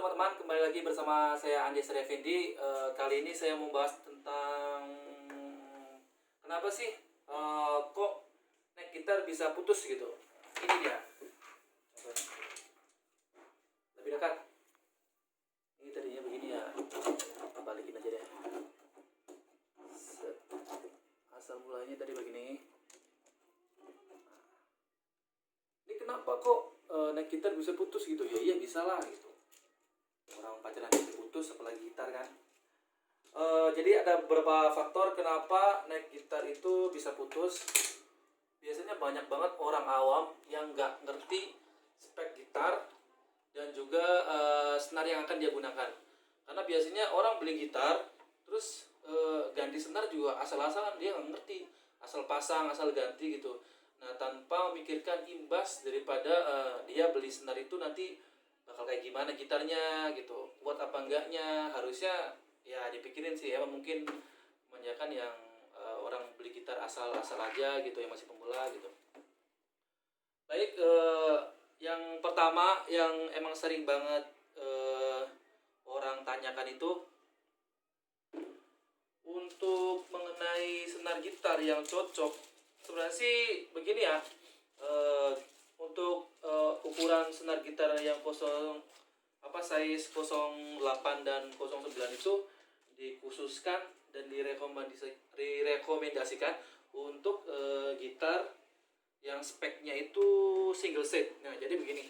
teman-teman, kembali lagi bersama saya Andi Effendi. Kali ini saya mau bahas tentang kenapa sih kok neck gitar bisa putus gitu. Ini dia. Lebih dekat. Ini tadinya begini ya. Balikin aja deh. Set. Asal mulanya tadi begini. Ini kenapa kok neck gitar bisa putus gitu? Ya iya bisa lah gitu. Orang pacaran bisa putus apalagi gitar kan. Jadi ada beberapa faktor kenapa neck gitar itu bisa putus. Biasanya banyak banget orang awam yang nggak ngerti spek gitar dan juga senar yang akan dia gunakan. Karena biasanya orang beli gitar terus ganti senar juga asal-asalan, dia nggak ngerti, asal pasang asal ganti gitu. Nah, tanpa memikirkan imbas daripada dia beli senar itu nanti bakal kayak gimana gitarnya gitu, kuat apa enggaknya. Harusnya ya dipikirin sih, emang mungkin kebanyakan yang orang beli gitar asal-asal aja gitu, yang masih pemula gitu. Baik, yang pertama yang emang sering banget orang tanyakan itu untuk mengenai senar gitar yang cocok. Sebenarnya sih begini ya, untuk ukuran senar gitar yang size 08 dan 09 itu dikhususkan dan direkomendasikan untuk gitar yang speknya itu single set. Nah, jadi begini.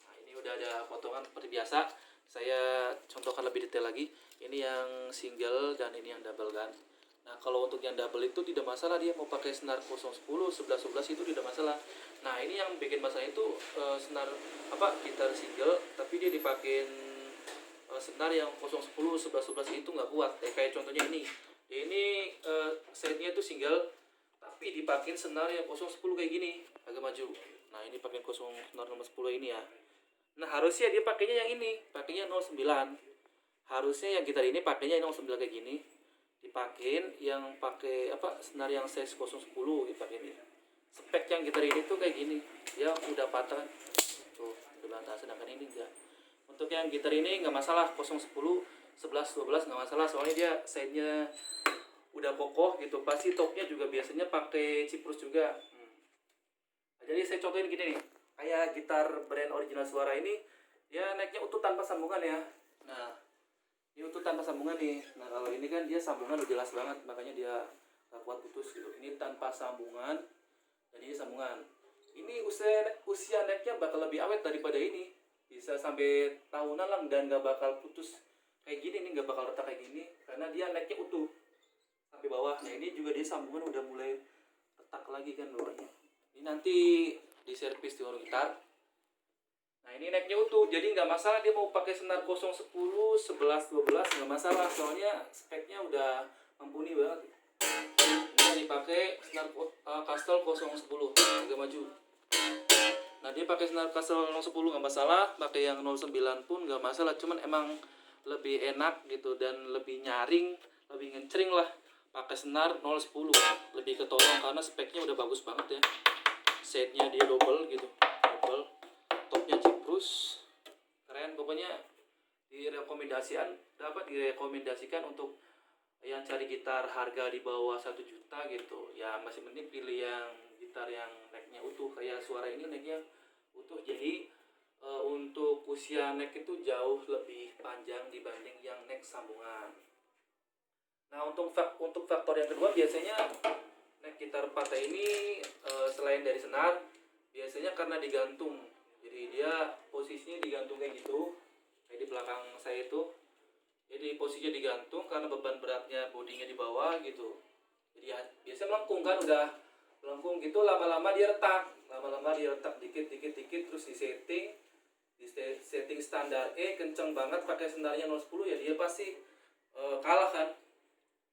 Nah, ini udah ada potongan seperti biasa. Saya contohkan lebih detail lagi. Ini yang single dan ini yang double kan. Nah, kalau untuk yang double itu tidak masalah, dia mau pakai senar 010, 11, 11 itu tidak masalah. Nah, ini yang bikin masalah itu senar gitar single tapi dia dipakein senar yang 010, 11, 11 itu nggak kuat. Kayak contohnya ini. Ini setnya itu single tapi dipakein senar yang 010 kayak gini, agak maju. Nah, ini pakai senar nomor 10 ini ya. Nah, harusnya dia pakainya yang ini, pakainya 09. Harusnya yang gitar ini pakainya 09 kayak gini. Dipakein yang pakai senar yang size 010 dipakein ya. Spek yang gitar ini tuh kayak gini. Ya udah patah. Tuh, udah patah, sedangkan ini enggak. Untuk yang gitar ini nggak masalah, 010, 11, 12 nggak masalah, soalnya dia side-nya udah kokoh gitu. Pasti topnya juga biasanya pakai ciprus juga. Nah, jadi saya contohin gini nih, kayak gitar brand original suara ini, dia necknya utuh tanpa sambungan ya. Nah, ini utuh tanpa sambungan nih. Nah, kalau ini kan dia sambungan udah jelas banget, makanya dia gak kuat putus gitu. Ini tanpa sambungan dan ini sambungan. Ini usia necknya bakal lebih awet daripada ini, bisa sampai tahunan lah dan gak bakal putus kayak gini nih, gak bakal retak kayak gini karena dia necknya utuh sampai bawah. Nah, ini juga dia sambungan udah mulai retak lagi kan bawahnya. Ini nanti di servis di warung gitar. Nah, ini necknya utuh, jadi nggak masalah dia mau pakai senar 010, 11, 12 nggak masalah, soalnya speknya udah mumpuni banget. Ini dipakai senar Castle 010 agak maju. Nah, dia pakai senar Castle 010 nggak masalah, pakai yang 09 pun nggak masalah, cuman emang lebih enak gitu dan lebih nyaring, lebih ngecering lah pakai senar 010, lebih ketolong karena speknya udah bagus banget ya. Setnya dia double gitu, double, topnya ciprus, keren pokoknya. Direkomendasikan untuk yang cari gitar harga di bawah 1 juta gitu ya, masih mending pilih yang gitar yang necknya utuh. Kayak suara ini necknya utuh, jadi untuk usia neck itu jauh lebih panjang dibanding yang neck sambungan. Nah, untuk faktor yang kedua, biasanya neck gitar patah ini selain dari senar, biasanya karena digantung. Jadi dia posisinya digantung kayak gitu, kayak di belakang saya itu. Jadi posisinya digantung karena beban beratnya bodinya di bawah gitu. Jadi ya, biasanya melengkung kan, udah melengkung gitu, lama-lama dia retak dikit terus di setting standar kenceng banget pakai senarnya 010, ya dia pasti kalah kan.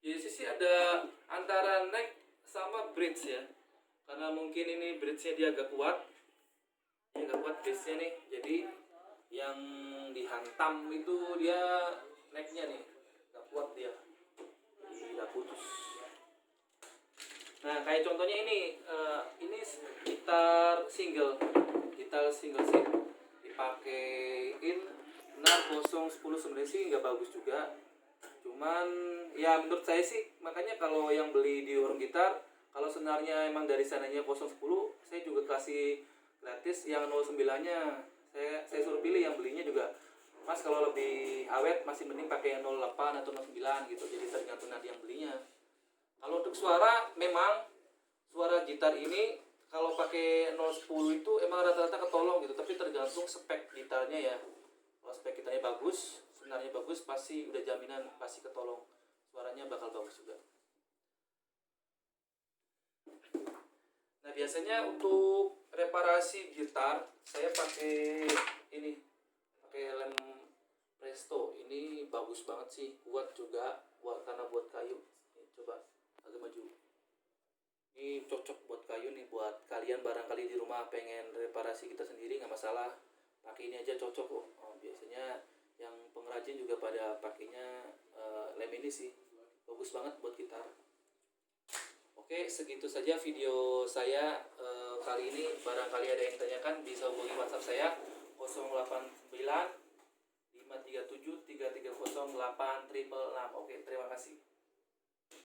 Jadi sisi ada antara neck sama bridge ya, karena mungkin ini bridge-nya dia agak kuat, bridge-nya nih, jadi yang dihantam itu dia neck-nya nih gak kuat, dia jadi gak putus. Nah, kayak contohnya ini gitar single set dipakein gitar 010 sebenarnya sih nggak bagus juga. Cuman ya menurut saya sih, makanya kalau yang beli di warung gitar, kalau senarnya emang dari sananya 010, saya juga kasih gratis yang 09-nya. Saya suruh pilih, yang belinya juga, Mas kalau lebih awet masih mending pakai yang 08 atau 09 gitu. Jadi tergantung nanti yang belinya. Kalau untuk suara, memang suara gitar ini kalau pakai 010 itu emang rata-rata ketolong gitu, tapi tergantung spek gitarnya ya. Kalau spek gitarnya bagus, senarnya bagus, pasti udah jaminan pasti ketolong, suaranya bakal bagus juga. Nah biasanya untuk reparasi gitar saya pakai ini, pakai lem Presto. Ini bagus banget sih, kuat juga, karena buat kayu. Ini coba agak maju. Ini cocok buat kayu nih, buat kalian barangkali di rumah pengen reparasi kita sendiri nggak masalah, pakai ini aja cocok kok. Biasanya yang pengrajin juga pada pakainya lem ini sih, bagus banget buat gitar. Oke, segitu saja video saya kali ini. Barangkali ada yang tanyakan, bisa hubungi WhatsApp saya 089 537 330 866. Oke, terima kasih.